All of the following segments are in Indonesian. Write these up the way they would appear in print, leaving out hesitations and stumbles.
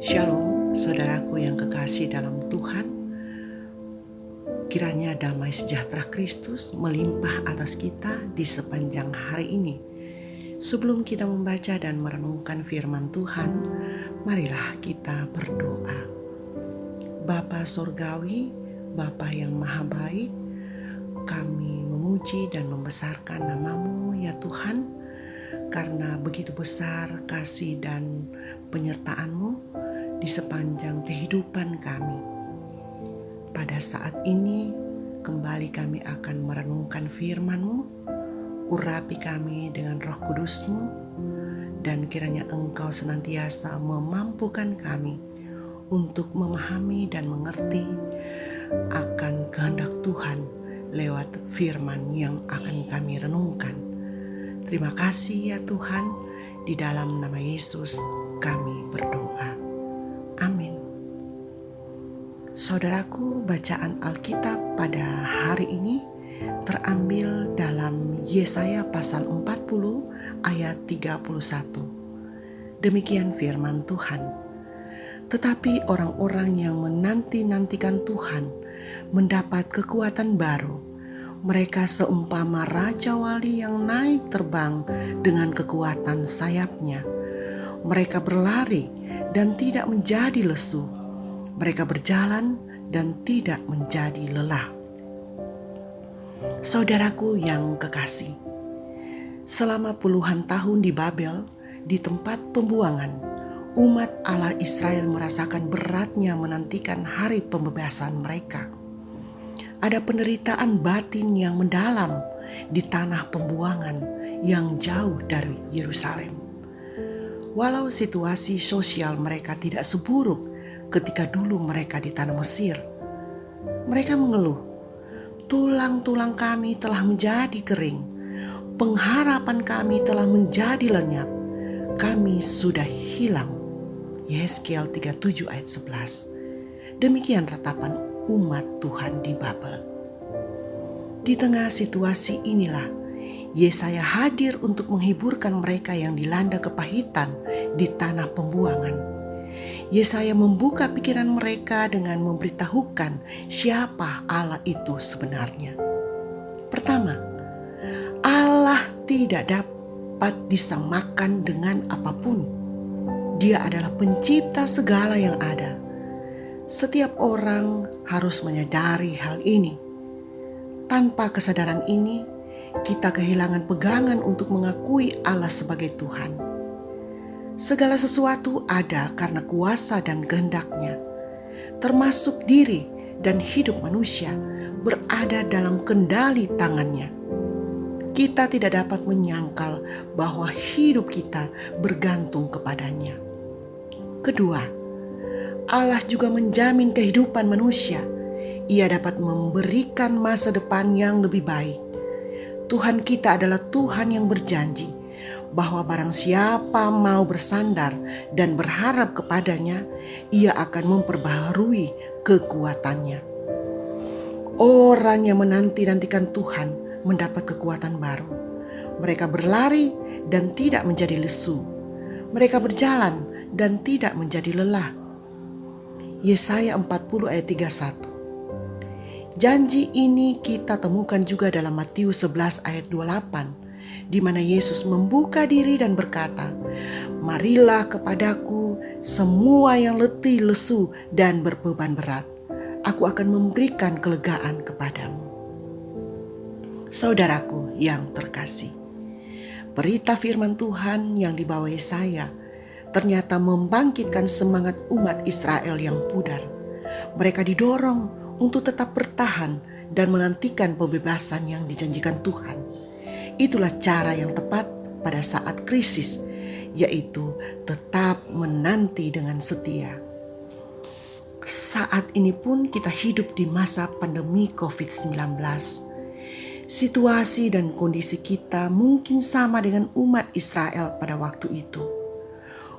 Shalom, saudaraku yang kekasih dalam Tuhan. Kiranya damai sejahtera Kristus melimpah atas kita di sepanjang hari ini. Sebelum kita membaca dan merenungkan firman Tuhan, marilah kita berdoa. Bapa Surgawi, Bapa yang maha baik, kami memuji dan membesarkan nama-Mu ya Tuhan, karena begitu besar kasih dan penyertaan-Mu di sepanjang kehidupan kami. Pada saat ini kembali kami akan merenungkan firman-Mu. Urapi kami dengan Roh Kudus-Mu, dan kiranya Engkau senantiasa memampukan kami untuk memahami dan mengerti akan kehendak Tuhan lewat firman yang akan kami renungkan. Terima kasih ya Tuhan, di dalam nama Yesus kami berdoa. Amin. Saudaraku, bacaan Alkitab pada hari ini terambil dalam Yesaya pasal 40 ayat 31. Demikian firman Tuhan. Tetapi orang-orang yang menanti-nantikan Tuhan mendapat kekuatan baru. Mereka seumpama raja wali yang naik terbang dengan kekuatan sayapnya. Mereka berlari dan tidak menjadi lesu. Mereka berjalan dan tidak menjadi lelah. Saudaraku yang kekasih, selama puluhan tahun di Babel, di tempat pembuangan, umat Allah Israel merasakan beratnya menantikan hari pembebasan mereka. Ada penderitaan batin yang mendalam di tanah pembuangan yang jauh dari Yerusalem. Walau situasi sosial mereka tidak seburuk ketika dulu mereka di tanah Mesir, mereka mengeluh, "Tulang-tulang kami telah menjadi kering, pengharapan kami telah menjadi lenyap, kami sudah hilang." Yesaya 37 ayat 11. Demikian ratapan umat Tuhan di Babel. Di tengah situasi inilah Yesaya hadir untuk menghiburkan mereka yang dilanda kepahitan di tanah pembuangan. Yesaya membuka pikiran mereka dengan memberitahukan siapa Allah itu sebenarnya. Pertama, Allah tidak dapat disamakan dengan apapun. Dia adalah pencipta segala yang ada. Setiap orang harus menyadari hal ini. Tanpa kesadaran ini, kita kehilangan pegangan untuk mengakui Allah sebagai Tuhan. Segala sesuatu ada karena kuasa dan kehendak-Nya, termasuk diri dan hidup manusia berada dalam kendali tangan-Nya. Kita tidak dapat menyangkal bahwa hidup kita bergantung kepadanya. Kedua, Allah juga menjamin kehidupan manusia. Ia dapat memberikan masa depan yang lebih baik. Tuhan kita adalah Tuhan yang berjanji bahwa barang siapa mau bersandar dan berharap kepadanya, Ia akan memperbaharui kekuatannya. Orang yang menanti-nantikan Tuhan mendapat kekuatan baru. Mereka berlari dan tidak menjadi lesu. Mereka berjalan dan tidak menjadi lelah. Yesaya 40 ayat 31. Janji ini kita temukan juga dalam Matius 11 ayat 28, di mana Yesus membuka diri dan berkata, "Marilah kepadaku semua yang letih, lesu, dan berbeban berat. Aku akan memberikan kelegaan kepadamu." Saudaraku yang terkasih, berita firman Tuhan yang dibawa Yesaya ternyata membangkitkan semangat umat Israel yang pudar. Mereka didorong untuk tetap bertahan dan menantikan pembebasan yang dijanjikan Tuhan. Itulah cara yang tepat pada saat krisis, yaitu tetap menanti dengan setia. Saat ini pun kita hidup di masa pandemi COVID-19. Situasi dan kondisi kita mungkin sama dengan umat Israel pada waktu itu.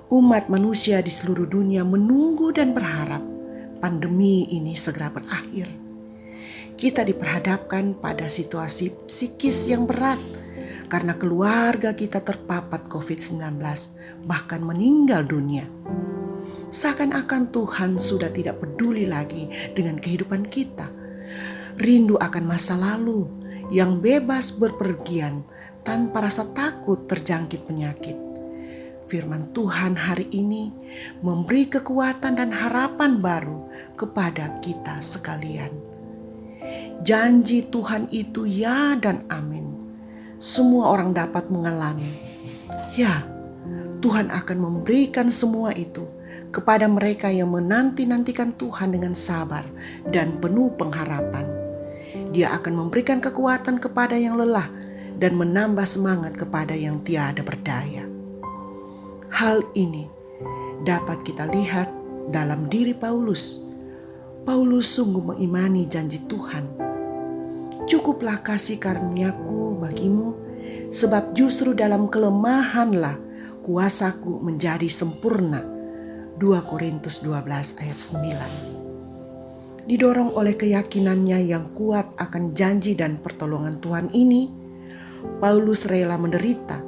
Umat manusia di seluruh dunia menunggu dan berharap pandemi ini segera berakhir. Kita diperhadapkan pada situasi psikis yang berat karena keluarga kita terpapar COVID-19, bahkan meninggal dunia. Seakan-akan Tuhan sudah tidak peduli lagi dengan kehidupan kita. Rindu akan masa lalu yang bebas berpergian tanpa rasa takut terjangkit penyakit. Firman Tuhan hari ini memberi kekuatan dan harapan baru kepada kita sekalian. Janji Tuhan itu ya dan amin. Semua orang dapat mengalami. Ya, Tuhan akan memberikan semua itu kepada mereka yang menanti-nantikan Tuhan dengan sabar dan penuh pengharapan. Dia akan memberikan kekuatan kepada yang lelah dan menambah semangat kepada yang tiada berdaya. Hal ini dapat kita lihat dalam diri Paulus. Paulus sungguh mengimani janji Tuhan. Cukuplah kasih karuniaku bagimu, sebab justru dalam kelemahanlah kuasaku menjadi sempurna. 2 Korintus 12 ayat 9. Didorong oleh keyakinannya yang kuat akan janji dan pertolongan Tuhan ini, Paulus rela menderita.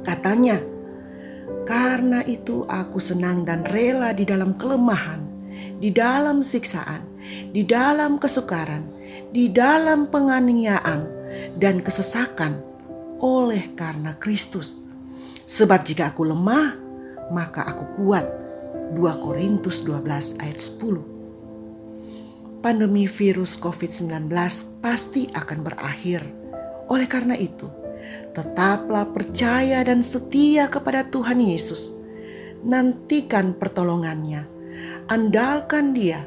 Katanya, "Karena itu aku senang dan rela di dalam kelemahan, di dalam siksaan, di dalam kesukaran, di dalam penganiayaan dan kesesakan oleh karena Kristus. Sebab jika aku lemah, maka aku kuat." 2 Korintus 12 ayat 10. Pandemi virus COVID-19 pasti akan berakhir. Oleh karena itu, tetaplah percaya dan setia kepada Tuhan Yesus. Nantikan pertolongannya. Andalkan Dia,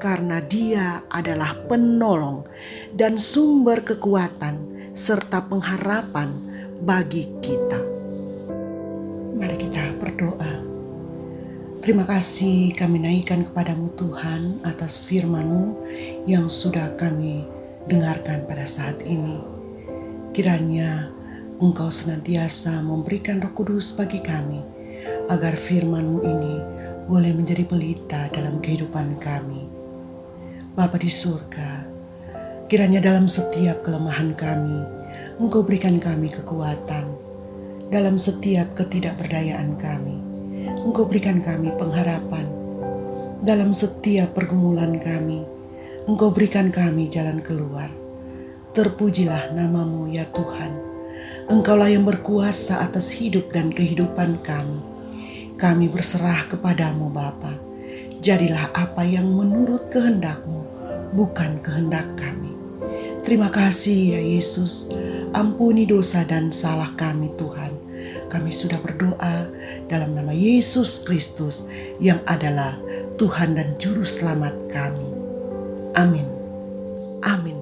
karena Dia adalah penolong dan sumber kekuatan serta pengharapan bagi kita. Mari kita berdoa. Terima kasih kami naikkan kepadamu Tuhan atas firman-Mu yang sudah kami dengarkan pada saat ini. Kiranya Engkau senantiasa memberikan Roh Kudus bagi kami, agar firman-Mu ini boleh menjadi pelita dalam kehidupan kami. Bapa di surga, kiranya dalam setiap kelemahan kami, Engkau berikan kami kekuatan. Dalam setiap ketidakberdayaan kami, Engkau berikan kami pengharapan. Dalam setiap pergumulan kami, Engkau berikan kami jalan keluar. Terpujilah nama-Mu ya Tuhan. Engkaulah yang berkuasa atas hidup dan kehidupan kami. Kami berserah kepadamu Bapa. Jadilah apa yang menurut kehendak-Mu, bukan kehendak kami. Terima kasih ya Yesus. Ampuni dosa dan salah kami Tuhan. Kami sudah berdoa dalam nama Yesus Kristus yang adalah Tuhan dan Juru Selamat kami. Amin. Amin.